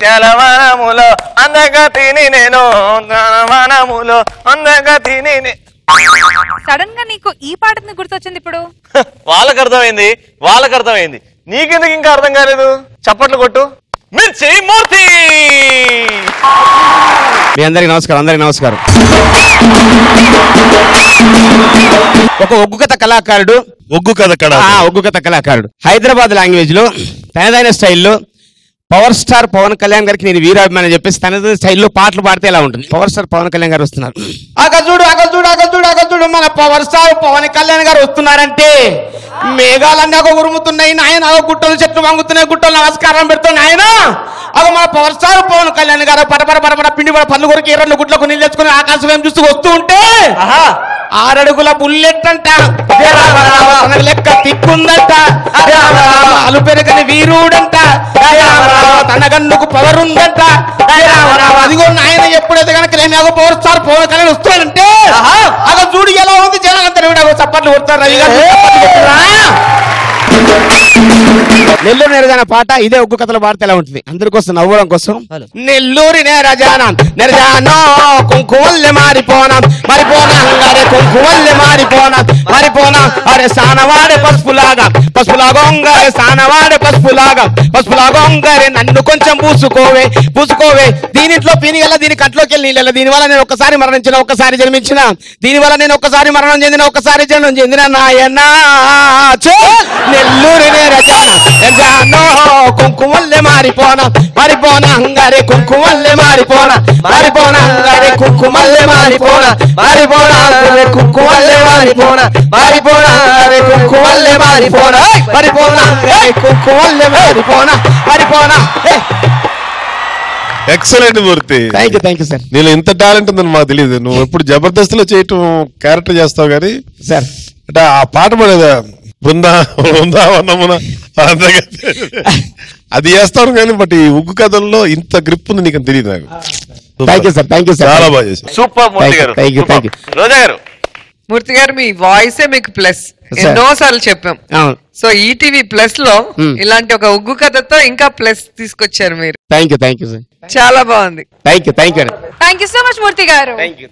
తెలవనములో అందగతిని నేను తెలవనములో అందగతిని. సడన్ గా నీకు ఈ పాట గుర్తొచ్చింది ఇప్పుడు? వాళ్ళకి అర్థమైంది, నీకెందుకు ఇంకా అర్థం కాలేదు? చప్పట్లు కొట్టు. మిర్చి మూర్తి. మీ అందరికి నమస్కారం. ఒక ఒగ్గు కథ కళాకారుడు హైదరాబాద్ లాంగ్వేజ్ లో తనదైన స్టైల్లో పవర్ స్టార్ పవన్ కళ్యాణ్ గారికి నేను వీరాభిమాని చెప్పేసి తనదైన స్టైల్లో పాటలు పాడితే ఎలా ఉంటుంది? పవర్ స్టార్ పవన్ కళ్యాణ్ గారు వస్తున్నారు. అగజుడు మన పవర్ స్టార్ పవన్ కళ్యాణ్ గారు వస్తున్నారంటే మేఘాలన్నీ ఒక ఉరుముతున్నాయి నాయన, గుట్టలు చెట్లు వంగుతున్నాయి, గుట్టలు నమస్కారం పెడుతున్నాయి ఆయన. అగో మన పవర్ స్టార్ పవన్ కళ్యాణ్ గారు పడపడ పిండి పళ్ళు కొరికి 2 గుట్లకు నీళ్ళు తెచ్చుకుని ఆకాశం ఏం చూస్తూ వస్తూ ఉంటే 6 అడుగుల బుల్లెట్ అంట, లెక్క తిక్కుందంట, అలు పెరగని వీరుడంట, తన గన్నుకు పవర్ ఉందంట. అదిగో నాయన ఎప్పుడైతే కనుక పవర్ స్టార్ పవన్ కళ్యాణ్ వస్తాడంటే అగ చూడు ఎలా ఉంది జనాలంతా చప్పట్లు కొడతారు. రవి గారు నెల్లూరు నెరజాన పాట ఇదే ఒగ్గు కథలో పాడితే ఎలా ఉంటుంది? అందరికోసం నవ్వడం కోసం. నెల్లూరి నెరజానం కుంకుమల్లె మారిపోనాం కుంకుమల్లె మారిపోనాం అరే సానవాడే పసుపులాగా సానవాడే పసుపులాగా నన్ను కొంచెం పూసుకోవే దీనిట్లో పీనిగల దీని కంట్లోకి వెళ్ళి నీళ్ళ దీనివల్ల నేను ఒక్కసారి మరణించిన ఒక్కసారి జన్మించిన దీనివల్ల నేను ఒక్కసారి మరణం చెందిన ఒక్కసారి జన్మం చెందిన నాయన నెల్లూరి నెరజానో కుంకుమల్లె మారిపోనా హంగారే కుంకుమల్లె మారిపోనా హంగారే కుంకుమల్లె మారిపోనా కుంకుమల్లె మారిపోనా కుంకుమల్లె మారిపోనా కుంకుమల్లె మారిపోనా. Excellent Murthy. Thank you sir. నీలో ఇంత టాలెంట్ ఉందని మాకు తెలియదు. నువ్వు ఎప్పుడు జబర్దస్త్లో చేయటం క్యారెక్టర్ చేస్తావు కానీ సార్ అంటే ఆ పాట పడేదా బృందావనమున అది చేస్తాను కానీ బట్ ఈ ఉగ్గు కథల్లో ఇంత గ్రిప్ ఉంది నీకు తెలియదు నాకు. Thank you sir. చాలా బాగా చేశారు. సూపర్ మూర్తి గారు. రోజా గారు. మూర్తి గారు మీ వాయిసే మీకు ప్లస్. ఎన్నోసార్లు చెప్పాం. సో ఈటీవీ ప్లస్ లో ఇలాంటి ఒక ఉగ్గు కథతో ఇంకా ప్లస్ తీసుకొచ్చారు మీరు. Thank you sir. చాలా బాగుంది. థ్యాంక్ యూ సో మచ్ మూర్తి గారు. Thank you